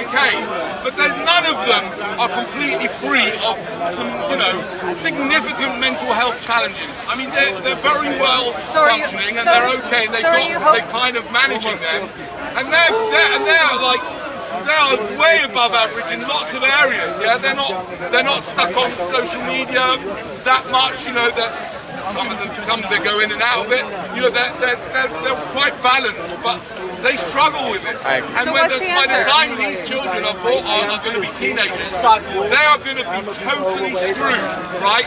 okay, but then none of them are completely free of some, you know, significant mental health challenges. I mean, they're very well functioning and they're okay, and they're kind of managing them, and they're like, they are way above average in lots of areas. Yeah, they're not stuck on social media that much. You know, that some of them they go in and out of it. You know, they're quite balanced, but they struggle with it. And by the time these children are going to be teenagers, they are going to be totally screwed, right?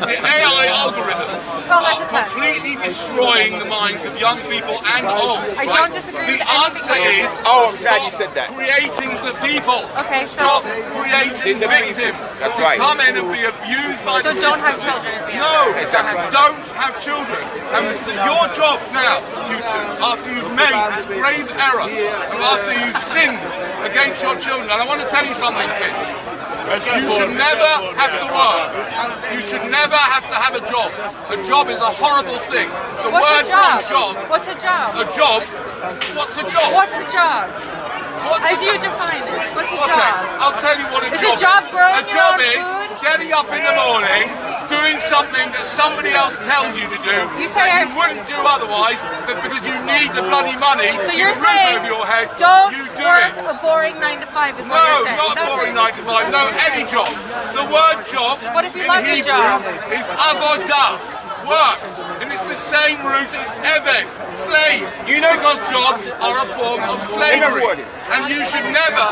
The AI algorithms are completely destroying the minds of young people and old. I don't disagree with anything. The answer is, I'm glad you said that. Creating the people. Okay, stop creating victims That's to right. come in and be abused by the system. So don't have children is the answer. No, Exactly. don't have children. And so your job now, you two, after you've made this grave error, and after you've sinned against your children, and I want to tell you something, kids. You should never have to work. You should never have to have a job. A job is a horrible thing. The word from job. What's a job? A job? What's a job? What's a job? How do you define this? What's a job? I'll tell you what a job is. Is a job growing your own is food? getting up in the morning, doing something that somebody else tells you to do You say that you wouldn't do otherwise, but because you need the bloody money, So you're roof saying over your head, don't you do work it. a boring 9 to 5 is what No, you're saying. not That's boring it. 9 to 5. No, any job. The word job What if you in love your Hebrew job? is avodah, work, and it's the same root as eved, slave. You know, because jobs are a form of slavery, and you should never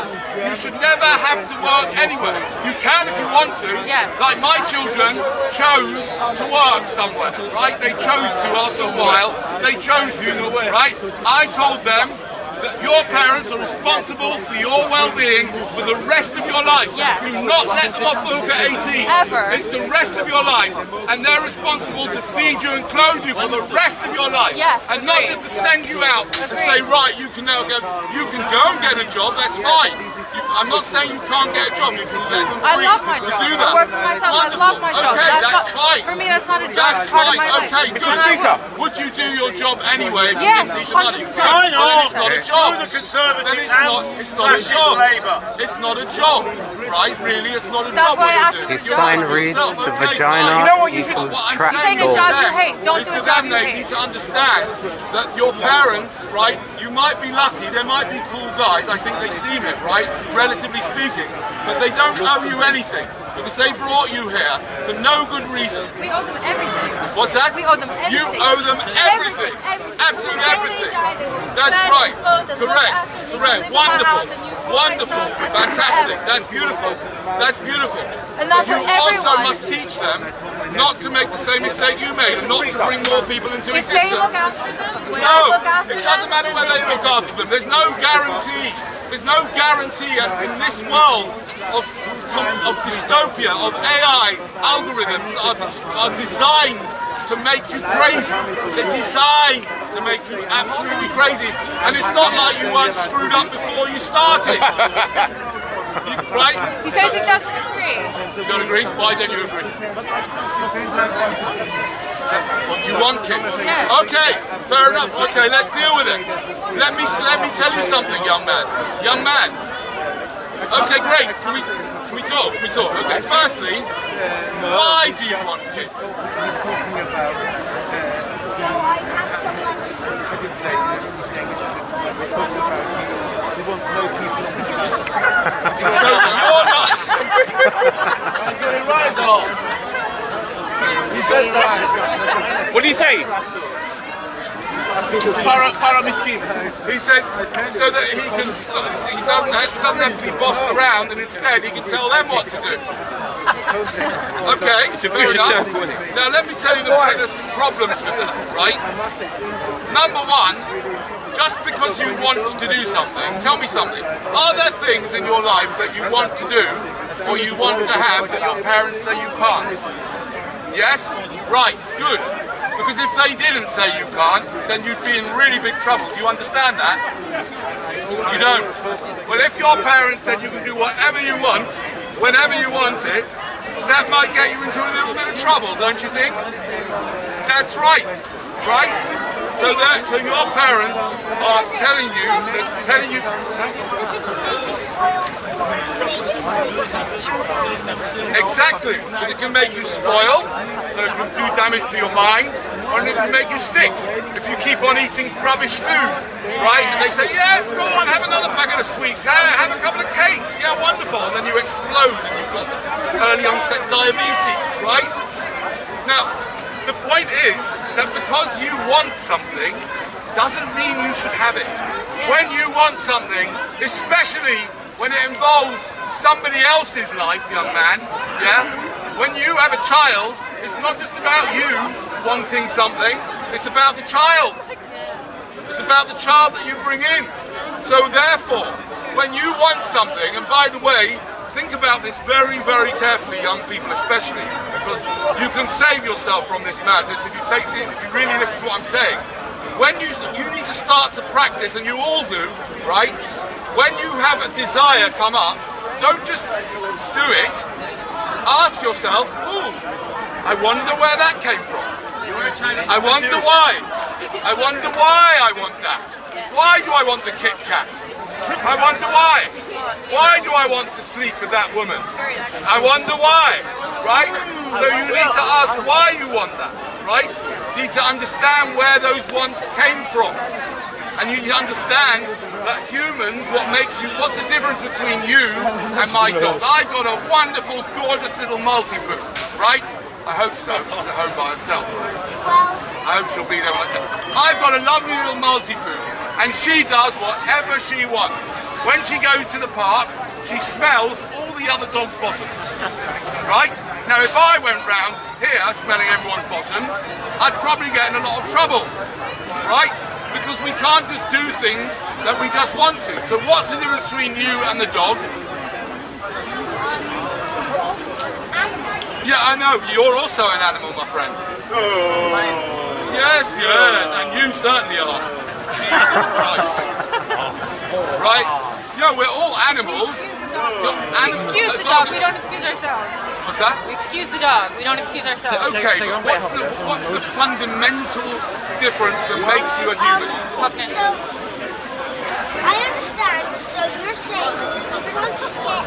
have to work anywhere. You can if you want to. Yes. Like my children chose to work somewhere, right? They chose to after a while. They chose to, right? I told them that your parents are responsible for your well-being for the rest of your life. Yes. Do not let them off the hook at 18. Ever. It's the rest of your life. And they're responsible to feed you and clothe you for the rest of your life. Yes, and not agreed. just to send you out and say, right, you can now go, you can go and get a job, that's fine. I'm not saying you can't get a job, you can let them free I love my to job. do I that. work for myself. Wonderful. I love my job. Okay, that's not, fine. For me, that's not a job. That's it's part fine. of my Okay, life. good. Would you do your job anyway if you Yes, didn't need your money? 100%. Good. Well, then it's not a job. The Conservative Then it's not a job. It's not a job, right? Really, it's not a That's job. why I what asked you you do. the You're sign not reads yourself, the okay, vagina fine. You know what you should- What I'm trap saying You're saying a is job that you hate. Don't is do a to job them you they hate. need to understand that your parents, right, you might be lucky, they might be cool guys, I think they seem it, right, relatively speaking, but they don't owe you anything because they brought you here for no good reason. We owe them everything. What's that? We owe them everything. You owe them everything. Absolutely everything. That's right. Correct. Correct. Wonderful. Wonderful. Fantastic. That's beautiful. That's beautiful. And that's You for also everyone. must teach them not to make the same mistake you made and not to bring more people into If they look existence. after them, when I No, look after it doesn't them, matter then whether they look after them. There's no guarantee. There's no guarantee in this world of dystopia, of AI algorithms that are designed to make you crazy. They're designed to make you absolutely crazy. And it's not like you weren't screwed up before you started. Right? He says he doesn't agree. You don't agree? Why don't you agree? You want kids? Yeah. Okay, fair enough. Okay, let's deal with it. Let me tell you something, young man. Young man. Okay, great. Can we talk? Can we talk? Okay, firstly, why do you want kids? So you're not. He says that. What do you say? He said so that he doesn't have to be bossed around, and instead he can tell them what to do. Okay, It's a fair vicious enough. circle, isn't it? Now let me tell you there's some problems with that, right? Number one, just because you want to do something, tell me something. Are there things in your life that you want to do or you want to have that your parents say you can't? Yes? Right, good. Because if they didn't say you can't, then you'd be in really big trouble. Do you understand that? You don't. Well, if your parents said you can do whatever you want, whenever you want it, that might get you into a little bit of trouble, don't you think? That's right. Right? So your parents are telling you Exactly, because it can make you spoil, so it can do damage to your mind, or it can make you sick if you keep on eating rubbish food, right? And they say, yes, go on, have another packet of sweets, have a couple of cakes, yeah, wonderful, and then you explode and you've got early onset diabetes, right? Now, the point is that because you want something, doesn't mean you should have it. When you want something, especially when it involves somebody else's life, young man, yeah? When you have a child, it's not just about you wanting something, it's about the child. It's about the child that you bring in. So therefore, when you want something, and by the way, think about this very, very carefully, young people especially, because you can save yourself from this madness if you really listen to what I'm saying. When you need to start to practice, and you all do, right? When you have a desire come up, don't just do it. Ask yourself, ooh, I wonder where that came from. I wonder why. I wonder why I want that. Why do I want the Kit Kat? I wonder why. Why do I want to sleep with that woman? I wonder why, right? So you need to ask why you want that, right? You need to understand where those wants came from. And you need to understand that humans, what's the difference between you and my dog? I've got a wonderful, gorgeous little Maltipoo, right? I hope so. She's at home by herself. I hope she'll be there like that. I've got a lovely little Maltipoo, and she does whatever she wants. When she goes to the park, she smells all the other dogs' bottoms, right? Now, if I went round here smelling everyone's bottoms, I'd probably get in a lot of trouble, right? Because we can't just do things that we just want to. So what's the difference between you and the dog? Yeah, I know, you're also an animal, my friend. Yes, and you certainly are. Jesus Christ. Right? Yeah, we're all animals. Excuse the dog, we don't excuse ourselves. What's that? We excuse the dog, we don't excuse ourselves. Okay, but what's the fundamental difference that makes you a human? Okay. So, I understand. So you're saying you can't just get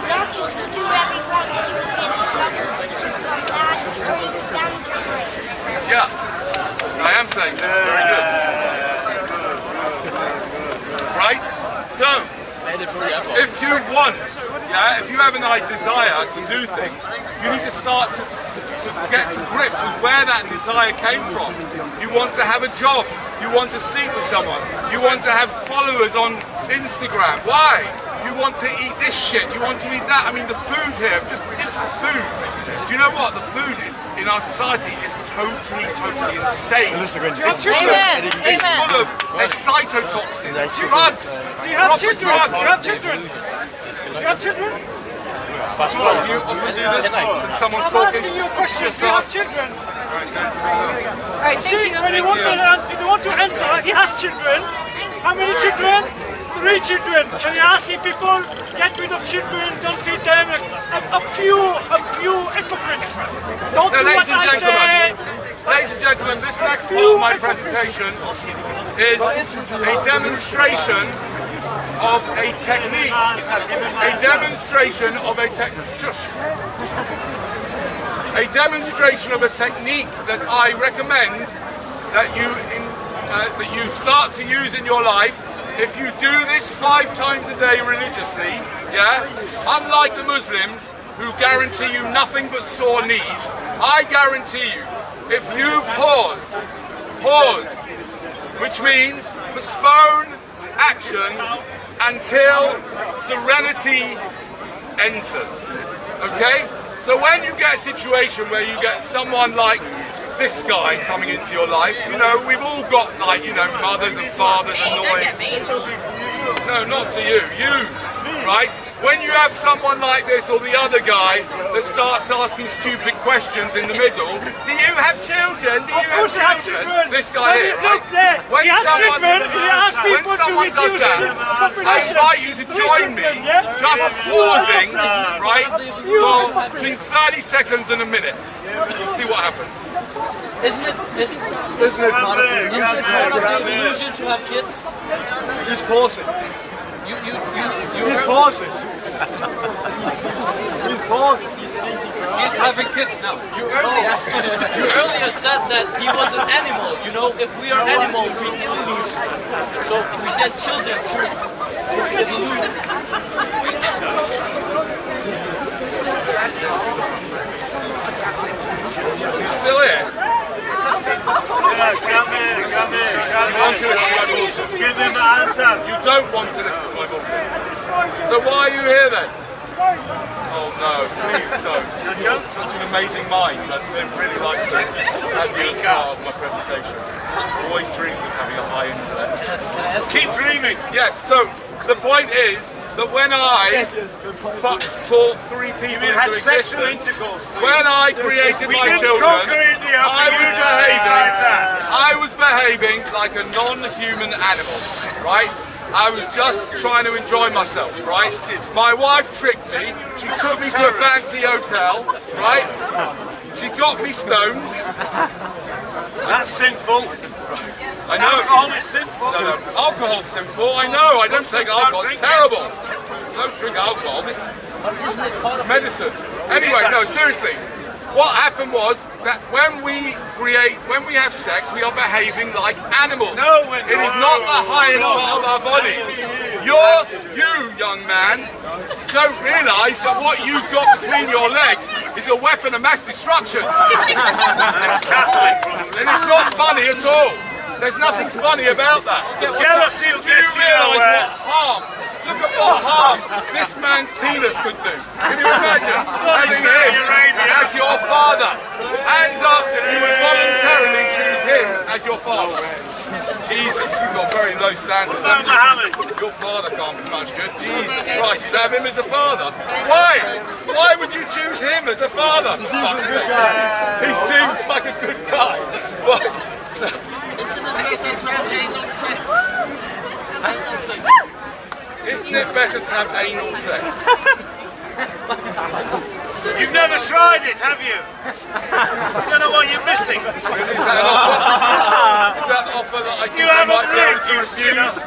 not just to do whatever you want, to get in trouble, like that, or it's damage. Yeah, I am saying that. Very good. Right? So, if you want, if you have a desire to do things, you need to start to get to grips with where that desire came from. You want to have a job. You want to sleep with someone. You want to have followers on Instagram. Why? You want to eat this shit. You want to eat that. I mean, the food here, just the food. Do you know what? The food in our society is totally insane. It's full of excitotoxins, drugs. Do you have children? Do you have children? Do you have children? What, do you often do this when someone's I'm talking? asking you a question. Do you have children? Alright, See, when you want to answer, he has children. How many children? 3 children. When you're asking people, get rid of children, don't feed them, a few hypocrites. Don't do what I say. Ladies and gentlemen, this next part of my presentation is a demonstration of a technique. A demonstration of a technique that I recommend that you start to use in your life. If you do this 5 times a day religiously, unlike the Muslims who guarantee you nothing but sore knees, I guarantee you, if you pause, which means postpone action until serenity enters, okay? So when you get a situation where you get someone like this guy coming into your life, you know, we've all got, like, you know, mothers and fathers annoying. No, not to you, right? When you have someone like this or the other guy that starts asking stupid questions in the middle, do you have children? Do you have children? This guy here, right? When someone does that, I invite you to join me, just pausing, right, for between 30 seconds and a minute. Let's see what happens. Isn't it part of the illusion to have kids? He's pausing. He's pausing. He's pausing. He's having kids now. You earlier said that he was an animal. You know, if we are animals, we illusion. So we get children through illusion. You still here? Come here. You want to listen to my bullshit? Give him the answer. You don't want to listen to my bullshit. So why are you here then? Oh no, please don't. Such an amazing mind. I'd really like to have you as part of my presentation. I always dreamed of having a high intellect. Keep dreaming. Yes, so the point is that when I taught 3 people into existence, when I created my children, I was behaving like a non-human animal, right? I was just trying to enjoy myself, right? My wife tricked me. She took me to a fancy hotel, right? She got me stoned. That's sinful. I know. Alcohol is sinful. No, alcohol's sinful. I know. I don't take alcohol. It's terrible. Don't drink alcohol. This is medicine. Anyway, no, seriously. What happened was that when we have sex, we are behaving like animals. No, it is not the highest part of our body. You, young man, don't realise that what you've got between your legs is a weapon of mass destruction. And it's not funny at all. There's nothing funny about that. Jealousy will get you realise nowhere. what harm? Look at what harm this man's penis could do. Can you imagine having him as your father? Hands up if you would voluntarily choose him as your father. Jesus, you've got very low standards. Your father can't be much good. Jesus Christ, have him as a father. Why? Why would you choose him as a father? He seems like a good guy. Why? Isn't it better to have anal sex? You've never tried it, have you? You don't know what you're missing. Really? Is that an offer that I think I might be able to refuse?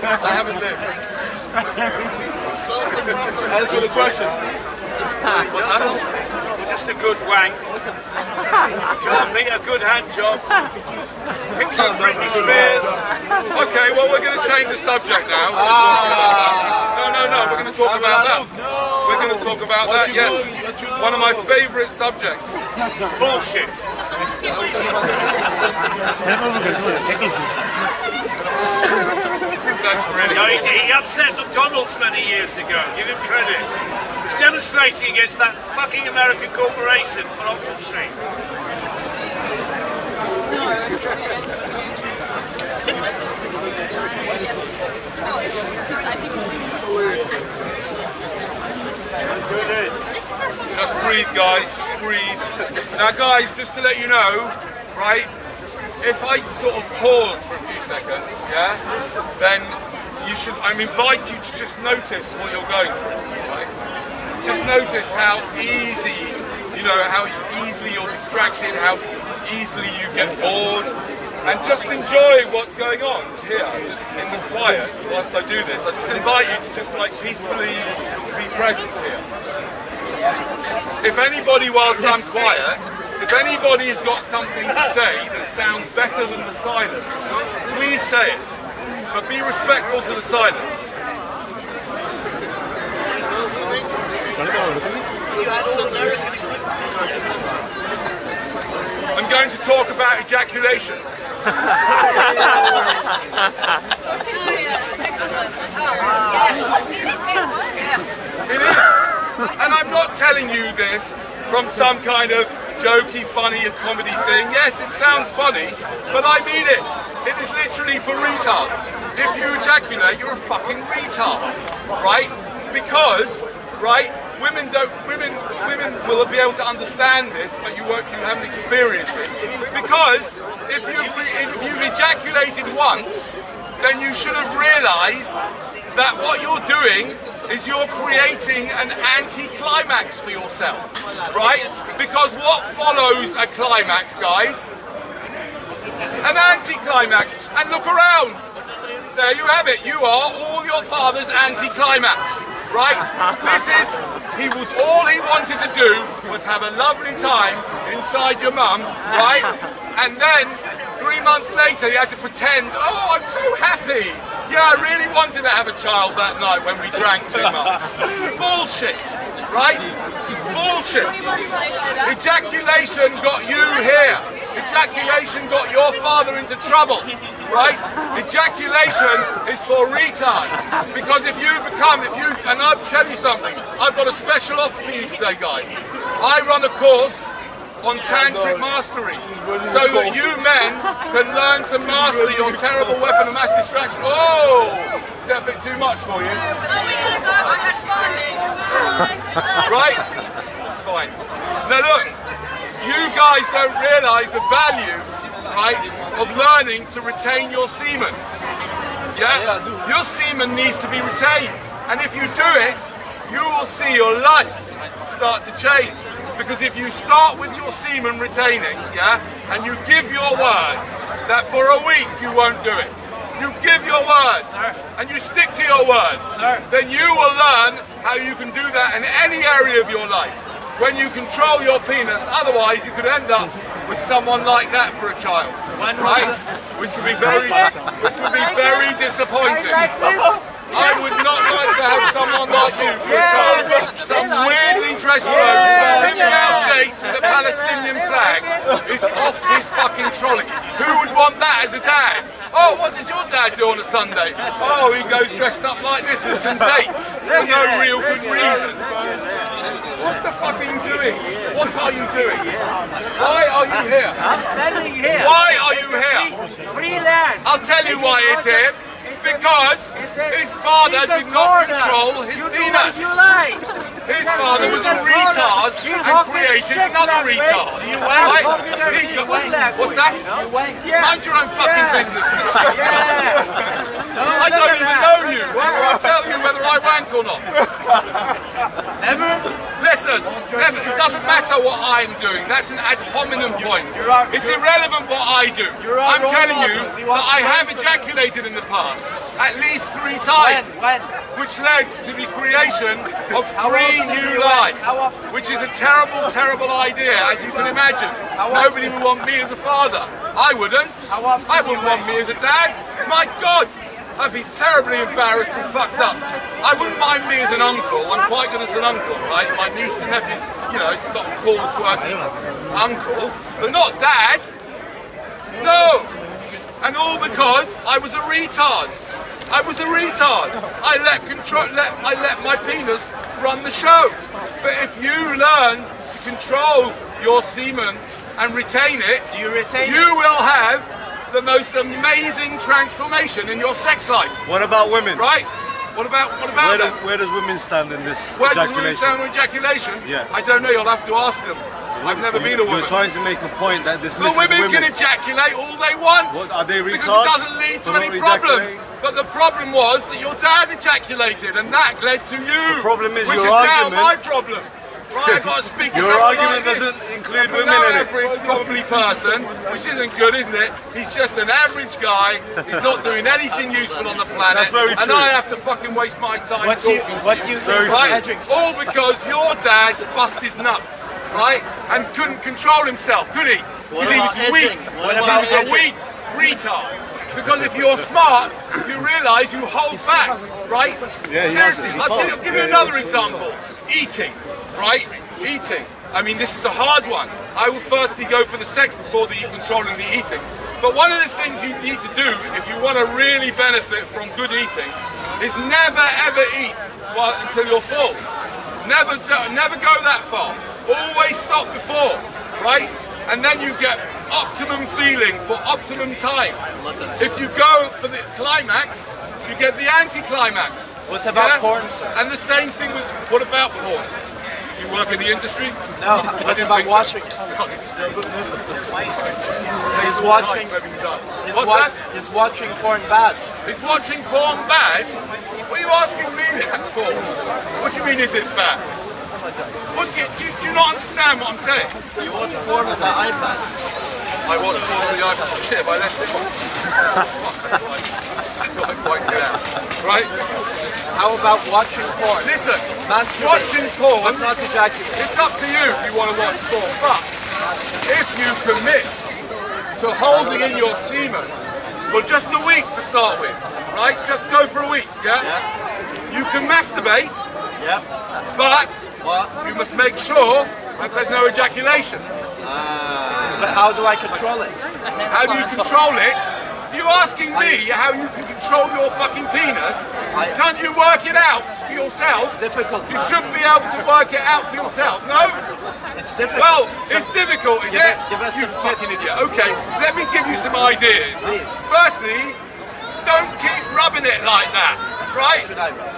I haven't lived. Answer the question. What's that? Just a good wank. Can't beat a good hand job. Pick some Britney Spears. Okay, well we're going to change the subject now. No, we're going to talk about that. We're going to talk about that, yes. One of my favourite subjects. Bullshit. That's really No, he upset McDonald's many years ago. Give him credit. He's demonstrating against that fucking American corporation on Oxford Street. Just breathe, guys. Just breathe. Now, guys, just to let you know, right? If I sort of pause for a few seconds, yeah, then I invite you to just notice what you're going through, right? Just notice how easy, how easily you're distracted, how easily you get bored, and just enjoy what's going on here, just in the quiet whilst I do this. I just invite you to just peacefully be present here. If anybody, whilst I'm quiet, if anybody has got something to say that sounds better than the silence, please say it, but be respectful to the silence. I'm going to talk about ejaculation. It is. And I'm not telling you this from some kind of jokey, funny comedy thing. Yes, it sounds funny, but I mean it. It is literally for retards. If you ejaculate, you're a fucking retard, right? Because, right, women will be able to understand this, but you haven't experienced it. Because if you've ejaculated once, then you should have realised that what you're doing is you're creating an anti-climax for yourself, right? Because what follows a climax, guys? An anti-climax. And look around. There you have it. You are all your father's anti-climax, right? This is, all he wanted to do was have a lovely time inside your mum, right? And then 3 months later he had to pretend, oh, I'm so happy. Yeah, I really wanted to have a child that night when we drank too much. Bullshit, right? Bullshit. Ejaculation got you here. Ejaculation got your father into trouble, right? Ejaculation is for retards. Because and I'll tell you something, I've got a special offer for you today, guys. I run a course on tantric mastery, so that you men can learn to master your terrible weapon of mass distraction. Oh, is that a bit too much for you? Right? That's fine. Now look, you guys don't realise the value, right, of learning to retain your semen. Yeah? Your semen needs to be retained. And if you do it, you will see your life start to change. Because if you start with your semen retaining, yeah, and you give your word that for a week you won't do it, you give your word and you stick to your word, then you will learn how you can do that in any area of your life. When you control your penis, otherwise you could end up with someone like that for a child, right? Which would be very disappointing. I would not like to have someone like you for a child. Some weirdly dressed bloke living out dates with a Palestinian flag is off his fucking trolley. Who would want that as a dad? Oh, what does your dad do on a Sunday? Oh, he goes dressed up like this with some dates for no real good reason. What the fuck are you doing? What are you doing? Why are you here? I'm standing here. Why are you here? Freelance. I'll tell you why it's here. Because his father did not control his penis. His father was a retard and created another retard. Right? What's that? Mind your own fucking business. I don't even know you. I'll tell you whether I wank or not. Never? Listen, it doesn't matter what I'm doing. That's an ad hominem point. It's irrelevant what I do. I'm telling you that I have ejaculated in the past, at least 3 times, which led to the creation of 3 new lives, which is a terrible, terrible idea, as you can imagine. Nobody would want me as a father. I wouldn't. I wouldn't want me as a dad. My God! I'd be terribly embarrassed and fucked up. I wouldn't mind me as an uncle. I'm quite good as an uncle, right? My niece and nephews, you know, it's got called quirky uncle, but not dad. No. And all because I was a retard. I was a retard. I let my penis run the show. But if you learn to control your semen and retain it, you will have the most amazing transformation in your sex life. What about women? Right? What about them? Where does women stand in this Where ejaculation? does women stand with ejaculation? Yeah. I don't know, you'll have to ask them. I've never been a woman. You're trying to make a point that this But women can ejaculate all they want. What, are they retards? Because it doesn't lead to any problems. But the problem was that your dad ejaculated and that led to you. The problem is which your is argument. now my problem. Right, I've got to speak to Your someone argument like this. doesn't include No women in it. average properly person, which isn't good, isn't it? He's just an average guy. He's not doing anything useful on the planet. That's very and true. I have to fucking waste my time talking to you. Very Right? true. All because your dad bust his nuts, right? And couldn't control himself, could he? Because he was weak. He was a weak retard. Because if you're smart, you realise you hold back, right? Yeah, Seriously, I'll give you another example. Eating, right? Eating. I mean, this is a hard one. I will firstly go for the sex before controlling the eating. But one of the things you need to do if you want to really benefit from good eating is never ever eat until you're full. Never go that far. Always stop before, right? And then you get optimum feeling for optimum time. If you go for the climax, you get the anti-climax. What about porn, sir? And the same thing with, what about porn? You work in the industry? No, what about watching? He's watching. What's that? He's watching porn bad. Is watching porn bad? What are you asking me that for? What do you mean, is it bad? What do you not understand what I'm saying? You watch porn on the iPad. I watch porn on the iPad. Shit, if I left it on. That's what I'm pointing out. Right? How about watching porn? Listen, Masturbate. watching porn, But not ejaculate. it's up to you if you want to watch porn, but if you commit to holding in your semen for just a week to start with, right? Just go for a week, yeah? You can masturbate, Yep. but What? you must make sure that there's no ejaculation. But how do I control it? How do you control it? You asking me how you can control your fucking penis? Can't you work it out for yourself? It's difficult. You should be able to work it out for yourself, no? It's difficult. Well, it's difficult, is it? Give us You some fucking tips. idiot. Okay, let me give you some ideas. Please. Firstly, don't keep rubbing it like that, right? Should I rub?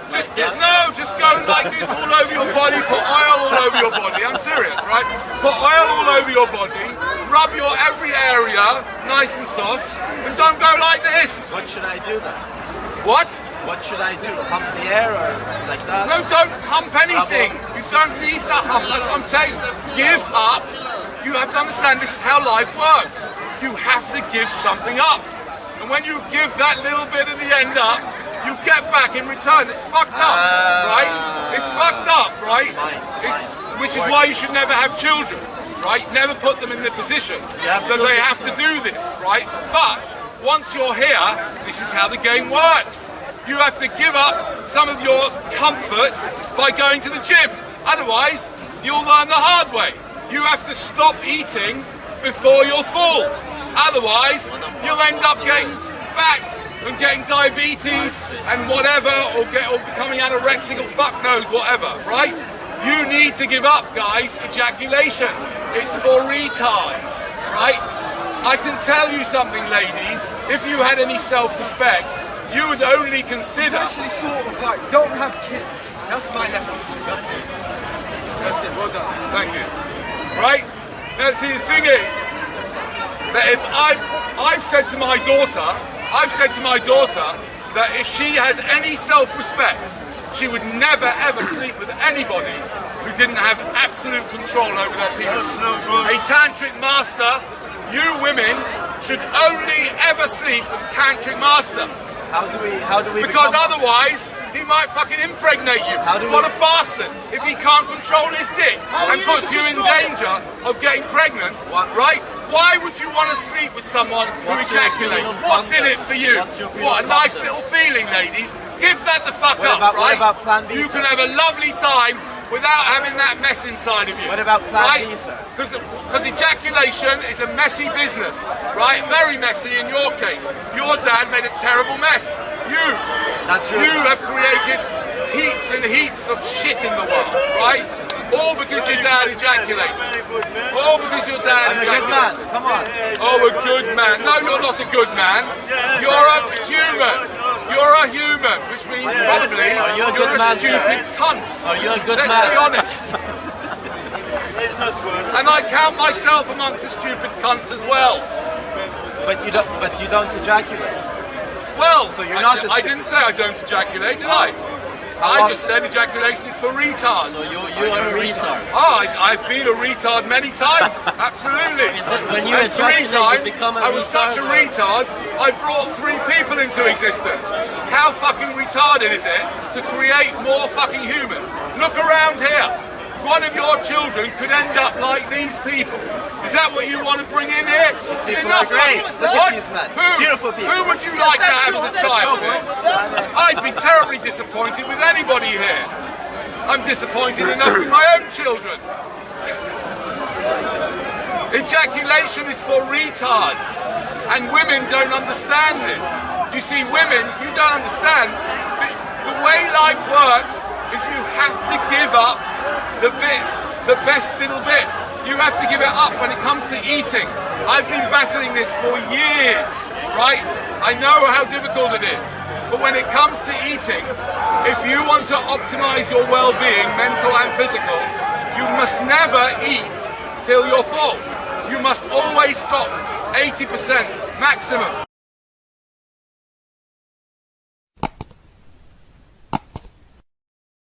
Just go like this all over your body, put oil all over your body. I'm serious, right? Put oil all over your body, rub your every area nice and soft, and don't go like this. What should I do then? What? What should I do? Pump the air or like that? No, don't hump anything. You don't need to hump. That's what I'm saying. Give up. You have to understand this is how life works. You have to give something up. And when you give that little bit at the end up, you get back in return. It's fucked up, right? It's fucked up, right? Which is why you should never have children, right? Never put them in the position that they have to do this, right? But once you're here, this is how the game works. You have to give up some of your comfort by going to the gym. Otherwise, you'll learn the hard way. You have to stop eating before you're full. Otherwise, you'll end up getting fat and getting diabetes and whatever, or becoming anorexic or fuck knows whatever, right? You need to give up, guys, ejaculation. It's for retards, right? I can tell you something, ladies. If you had any self-respect, you would only consider... It's actually sort of like, don't have kids. That's my lesson. That's it. That's it, well done. Thank you. Right? Now, see, the thing is, that if I've said to my daughter that if she has any self-respect, she would never ever sleep with anybody who didn't have absolute control over their penis. A tantric master, you women should only ever sleep with a tantric master. How do we Because otherwise, he might fucking impregnate you. What a bastard if he can't control his dick and puts you in danger of getting pregnant, right? Why would you want to sleep with someone who ejaculates? What's in it for you? What a nice little feeling, ladies. Give that the fuck up, right? What about plan B, You can have a lovely time without having that mess inside of you. What about plan B, sir? Because ejaculation is a messy business, right? Very messy in your case. Your dad made a terrible mess. You have created heaps and heaps of shit in the world, right? All because your dad ejaculated. All because your dad ejaculated. Come on. Oh, a good man. No, you're not a good man. You're a human. You're a human, which means probably you're you're a a stupid cunt. Oh, you're a good Let's man. be honest. And I count myself amongst the stupid cunts as well. But you don't ejaculate. Well, So you're not I didn't say I don't ejaculate, did I? I just said ejaculation is for retards. So you are a retard. Oh, I've been a retard many times. Absolutely. When you And 3 ejaculate, times, you become a I was such a retard, I brought 3 people into existence. How fucking retarded is it to create more fucking humans? Look around here. One of your children could end up like these people. Is that what you want to bring in here? People are great. Look at these men. Beautiful people. Who would you like to have as a child? I'd be terribly disappointed with anybody here. I'm disappointed enough with my own children. Ejaculation is for retards. And women don't understand this. You see, women, you don't understand. The way life works is you have to give up the best little bit. You have to give it up when it comes to eating. I've been battling this for years, right? I know how difficult it is. But when it comes to eating, if you want to optimize your well-being, mental and physical, you must never eat till you're full. You must always stop 80% maximum.